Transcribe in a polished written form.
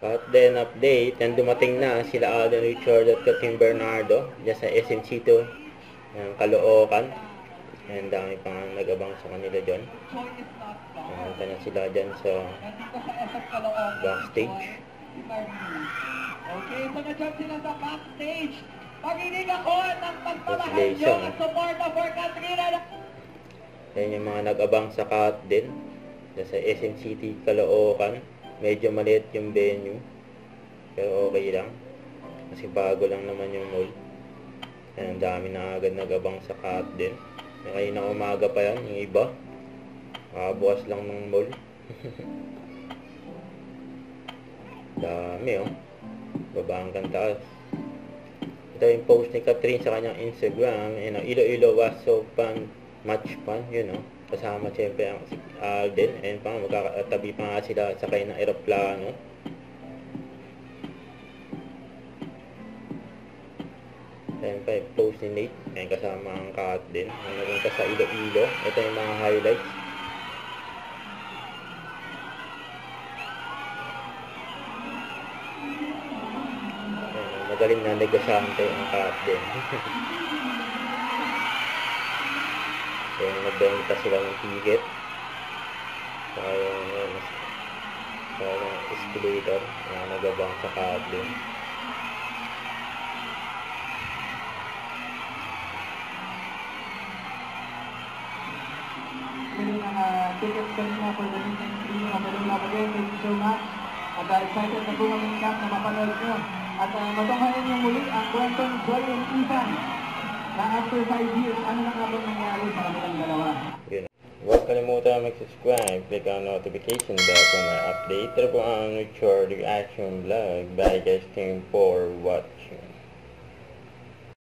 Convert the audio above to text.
At then update, and dumating na sila Alden Richard at Tim Bernardo dyan sa SMC2 ng Caloocan. And dami pang nag-abang sa kanila dyan. Pumunta na sila dyan sa backstage. Okay, so na-jump sila sa backstage. Paginig ako ng pagpamahal nyo at suporta for Katrina. Yan yung mga nag-abang sa cut din. Dyan sa SM City, Caloocan. Medyo maliit yung venue. Pero okay lang. Kasi bago lang naman yung mall. Yan, ang dami na agad nag-abang sa cut din. Kanina umaga pa yan, yung iba. Bukas lang ng mall. Dami oh. Baba hanggang taas. Ito yung post ni Catherine sa kanyang Instagram. Iloilo was so fun, much fun, yun oh. Kasama siyempre ang Alden. And pang magkakatabi pa nga sila sakay ng aeroplano. Ayan pa yung post ni Nate. Ayan kasama ang cut din. Ang nagunta sa Iloilo. Ito yung mga highlights. Ayan, magaling na negosyante ang cut din. Ayan, nagbenta sila ng ticket. Saka yung escalator. Ayan, nagabang sa cut din. Tickets kanina for the meeting stream. Magaling na again, thank you so much. At excited na po kami na mapanood nyo. At matunghayan nyo muli ang kwento ni Joy and Ethan na after 5 years, ano na nga bang nangyari sa kanilang dalawa? Huwag kalimutan mag-subscribe, click ang notification bell kung may update. Ito po ang Richard Reaction Vlog. Bye guys, thank you for watching.